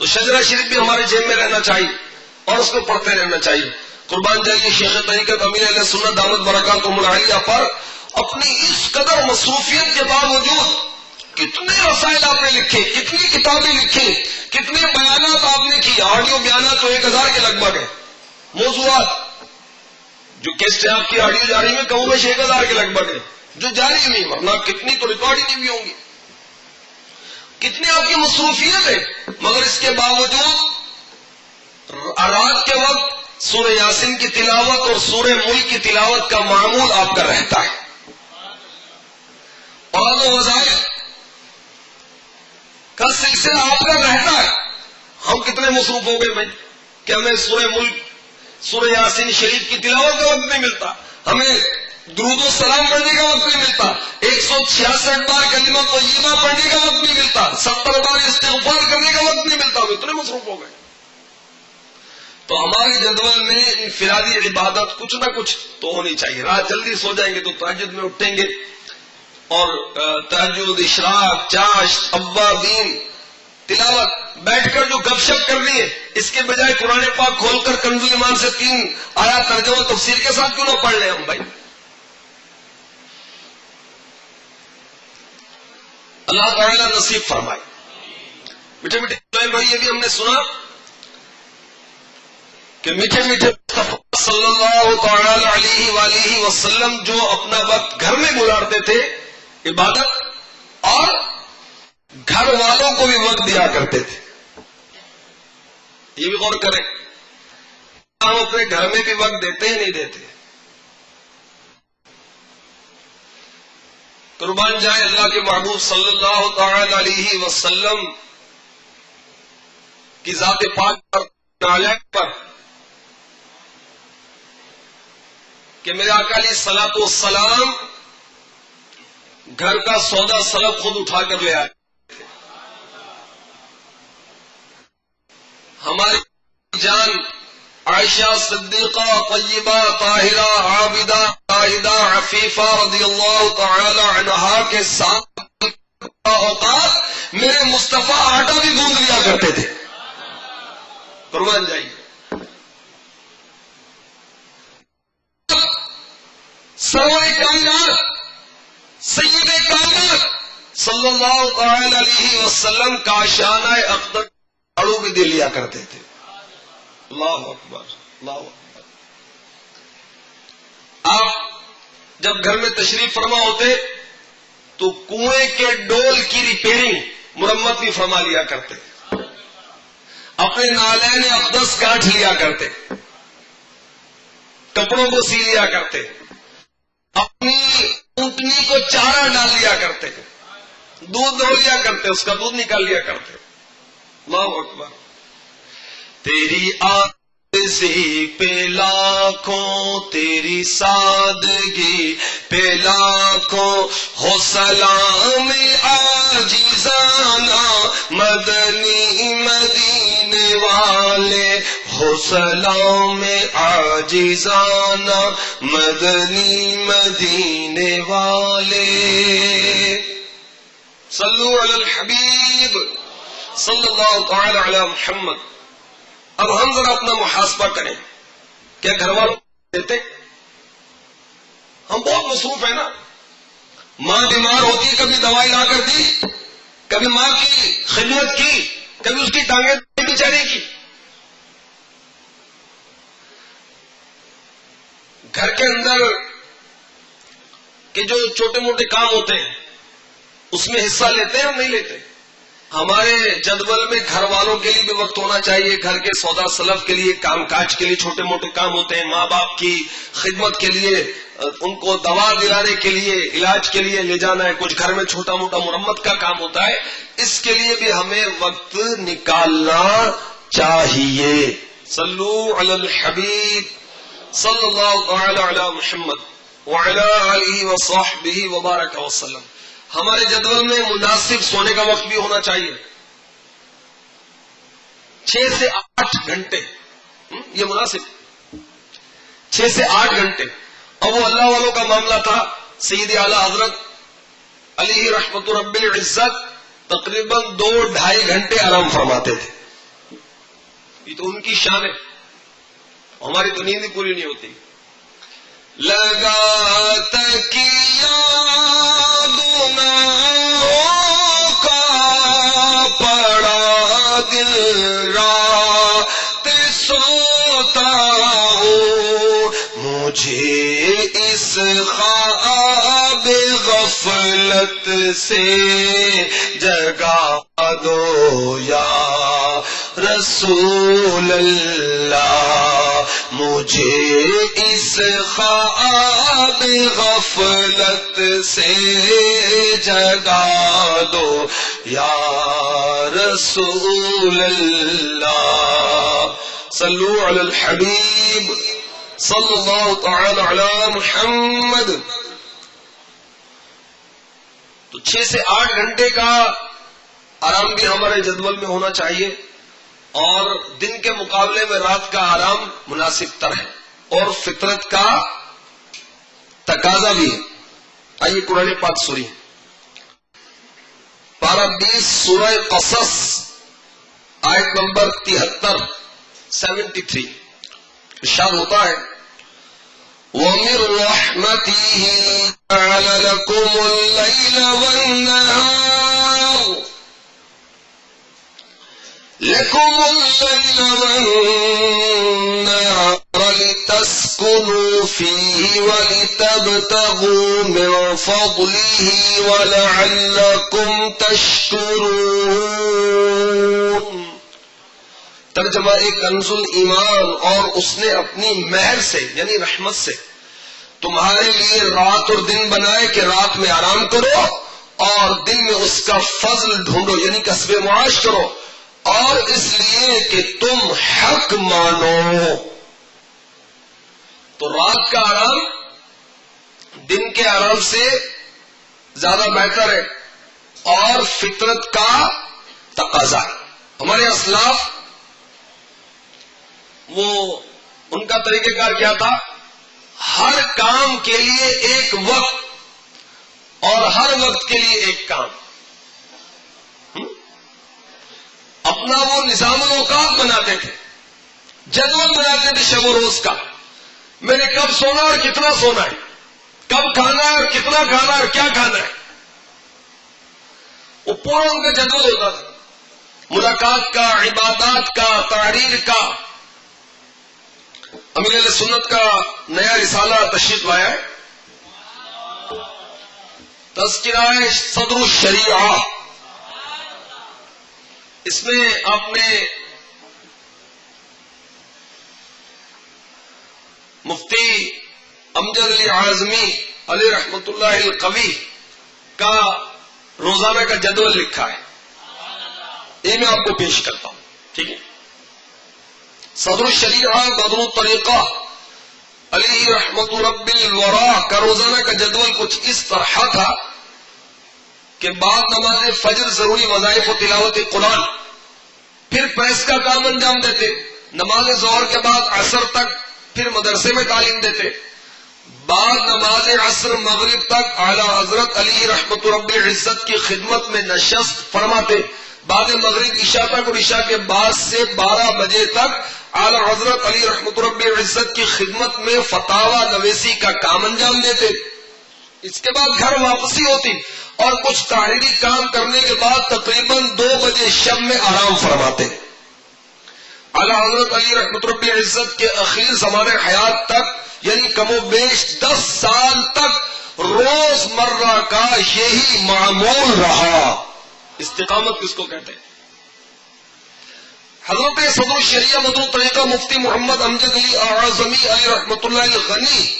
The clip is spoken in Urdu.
تو شجرہ شریف بھی ہمارے جیب میں رہنا چاہیے اور اس کو پڑھتے رہنا چاہیے. قربان جائیے شیخ طریقت امیر اہل سنت دامت برکاتہم العالیہ پر اپنی اس قدر مصروفیت کے باوجود کتنے رسائل آپ نے لکھے, کتنی کتابیں لکھی, کتنے بیانات آپ نے کی. آڈیو بیانات تو 1000 کے لگ بھگ ہے. موضوعات جو کیسٹ آپ کی آڈیو جاری میں کہوں میں 1000 کے لگ بھگ ہے جو جاری نہیں, ورنہ کتنی تو ریکارڈ ہی نہیں بھی ہوں گی. کتنی آپ کی مصروفیت ہے, مگر اس کے باوجود رات کے وقت سورہ یاسین کی تلاوت اور سورہ ملک کی تلاوت کا معمول آپ کا رہتا ہے. اور وظائف کا سلسلہ آپ کا رہتا ہے. ہم کتنے مصروف ہو گئے بھائی کہ ہمیں سورہ ملک سورہ یاسین شریف کی تلاوت کا وقت نہیں ملتا, ہمیں درود و سلام پڑھنے کا وقت نہیں ملتا, 166 بار کلمہ طیبہ پڑھنے کا وقت نہیں ملتا, 70 بار استغفار کرنے کا وقت نہیں ملتا. ہم اتنے مصروف ہو گئے. تو ہمارے جدول میں انفرادی عبادت کچھ نہ کچھ تو ہونی چاہیے. رات جلدی سو جائیں گے تو تہجد میں اٹھیں گے اور تہجد, اشراق, چاشت, اوابین, تلاوت, بیٹھ کر جو گپ شپ کرنی ہے اس کے بجائے قرآن پاک کھول کر کنز ایمان سے 3 آیات ترجمہ تفسیر کے ساتھ کیوں نہ پڑھ لیں ہم بھائی. اللہ تعالیٰ نصیب فرمائے. میٹھے میٹھے بھائی یہ بھی ہم نے سنا کہ میٹھے میٹھے صلی اللہ تعالی علیہ وآلہ وسلم جو اپنا وقت گھر میں گزارتے تھے عبادت اور گھر والوں کو بھی وقت دیا کرتے تھے. یہ بھی غور کریں, ہم اپنے گھر میں بھی وقت دیتے ہی نہیں دیتے. قربان جائے اللہ کے محبوب صلی اللہ تعالی علیہ وسلم کی ذات پاک پر کہ میرے آقا علیہ الصلوۃ والسلام گھر کا سودا سلب خود اٹھا کر لے آئے. ہماری جان عائشہ صدیقہ طیبہ طاہرہ عابدہ قائدہ عفیفہ رضی اللہ تعالی عنہا کے ساتھ اوقات میرے مصطفیٰ آٹا بھی گوندھ لیا کرتے تھے. قربان جائیے. سرور کائنات سید کائنات صلی اللہ تعالی علیہ وسلم کا شانہ اقدر اڑو بھی دے لیا کرتے تھے. اللہ اکبر اللہ اکبر. آپ جب گھر میں تشریف فرما ہوتے تو کنویں کے ڈول کی ریپیئرنگ مرمت بھی فرما لیا کرتے, اپنے نالین اقدس کاٹ لیا کرتے, کپڑوں کو سی لیا کرتے, اپنی اونٹنی کو چارہ ڈال لیا کرتے, دودھ دھو لیا کرتے, اس کا دودھ نکال لیا کرتے. اللہ اکبر. تیری عاجزی پہ لاکھوں, تیری سادگی پہ لاکھوں, ہو سلام عاجزانہ مدنی مدینے والے, ہو سلام عاجزانہ مدنی مدینے والے. صلو علی الحبیب صلی اللہ تعالی علی محمد. اب ہم ذرا اپنا محاسبہ کریں. کیا گھر والوں دیتے؟ ہم بہت مصروف ہیں نا. ماں بیمار ہوتی ہے, کبھی دوائی لا کر دی, کبھی ماں کی خدمت کی, کبھی اس کی ٹانگیں بیچاری کی. گھر کے اندر کے جو چھوٹے موٹے کام ہوتے ہیں اس میں حصہ لیتے ہیں ہم نہیں لیتے. ہمارے جدول میں گھر والوں کے لیے بھی وقت ہونا چاہیے. گھر کے سودا سلف کے لیے, کام کاج کے لیے چھوٹے موٹے کام ہوتے ہیں, ماں باپ کی خدمت کے لیے, ان کو دوا دلانے کے لیے, علاج کے لیے لے جانا ہے, کچھ گھر میں چھوٹا موٹا مرمت کا کام ہوتا ہے. اس کے لیے بھی ہمیں وقت نکالنا چاہیے. صلو علی الحبیب صلی اللہ تعالی علی محمد وعلی آلہ وصحبہ وبارک وسلم. ہمارے جدول میں مناسب سونے کا وقت بھی ہونا چاہیے. 6 سے 8 گھنٹے, یہ مناسب, 6 سے 8 گھنٹے. اور وہ اللہ والوں کا معاملہ تھا. سید اعلیٰ حضرت علی رحمت رب العزت تقریباً 2-2.5 گھنٹے آرام فرماتے تھے. یہ تو ان کی شان ہے، ہماری تو نیند ہی پوری نہیں ہوتی. لگا تکیا گناہوں کا پڑا دل رات سوتا ہوں، مجھے اس خواب غفلت سے جگا دو یا رسول اللہ، مجھے اس خواب غفلت سے جگا دو یا رسول اللہ. صلو علی الحبیب صلی اللہ تعالی علی محمد. تو 6 سے 8 گھنٹے کا آرام بھی ہمارے جدول میں ہونا چاہیے، اور دن کے مقابلے میں رات کا آرام مناسب تر ہے اور فطرت کا تقاضا بھی ہے. آئیے قرآن پاک سوری پارہ 20 سورہ قصص آیت نمبر 73 ارشاد ہوتا ہے وَمِن رَحْمَتِهِ جَعَلَ لَكُمُ اللَّيْلَ وَالنَّهَارَ لِتَسْكُنُوا فِيهِ وَلِتَبْتَغُوا مِنْ فَضْلِهِ وَلَعَلَّكُمْ تَشْكُرُونَ. ترجمہ کنز ایمان. اور اس نے اپنی مہر سے یعنی رحمت سے تمہارے لیے رات اور دن بنائے کہ رات میں آرام کرو اور دن میں اس کا فضل ڈھونڈو یعنی کسب معاش کرو، اور اس لیے کہ تم حق مانو. تو رات کا آرام دن کے آرام سے زیادہ بہتر ہے اور فطرت کا تقاضا ہے. ہمارے اسلاف وہ ان کا طریقہ کار کیا تھا؟ ہر کام کے لیے ایک وقت اور ہر وقت کے لیے ایک کام. اپنا وہ نظام الاوقات بناتے تھے، جدول بناتے تھے شب و روز کا. میں نے کب سونا اور کتنا سونا ہے، کب کھانا ہے اور کتنا کھانا ہے اور کیا کھانا ہے، وہ پورا ان کا جدول ہوتا تھا. ملاقات کا، عبادات کا، تحریر کا. امیر اہل سنت کا نیا رسالہ تشریف لایا ہے، تذکرہ صدر الشریعہ. اس میں آپ نے مفتی امجد علی اعظمی علیہ رحمت اللہ القوی کا روزانہ کا جدول لکھا ہے. یہ میں آپ کو پیش کرتا ہوں، ٹھیک ہے. صدر الشریعہ بدر الطریقہ علی رحمت رب الورا کا روزانہ کا جدول کچھ اس طرح تھا کہ بعد نماز فجر ضروری وظائف و تلاوت قرآن، پھر پریس کا کام انجام دیتے، نماز ظہر کے بعد عصر تک پھر مدرسے میں تعلیم دیتے، بعد نماز عصر مغرب تک اعلی حضرت علی رحمت رب العزت کی خدمت میں نشست فرماتے، بعد مغرب عشاء تک اور عشاء کے بعد سے 12 بجے تک اعلی حضرت علی رحمت رب العزت کی خدمت میں فتاوی نویسی کا کام انجام دیتے. اس کے بعد گھر واپسی ہوتی اور کچھ تحریری کام کرنے کے بعد تقریباً 2 بجے شب میں آرام فرماتے. اعلی حضرت علی رحمت رب العزت کے اخیر زمانے حیات تک یعنی کم و بیش 10 سال تک روز مرہ کا یہی معمول رہا. استقامت کس کو کہتے ہیں؟ حضرت صدر الشریعہ بدر الطریقہ مفتی محمد امجد علی اعظمی علیہ رحمت اللہ الغنی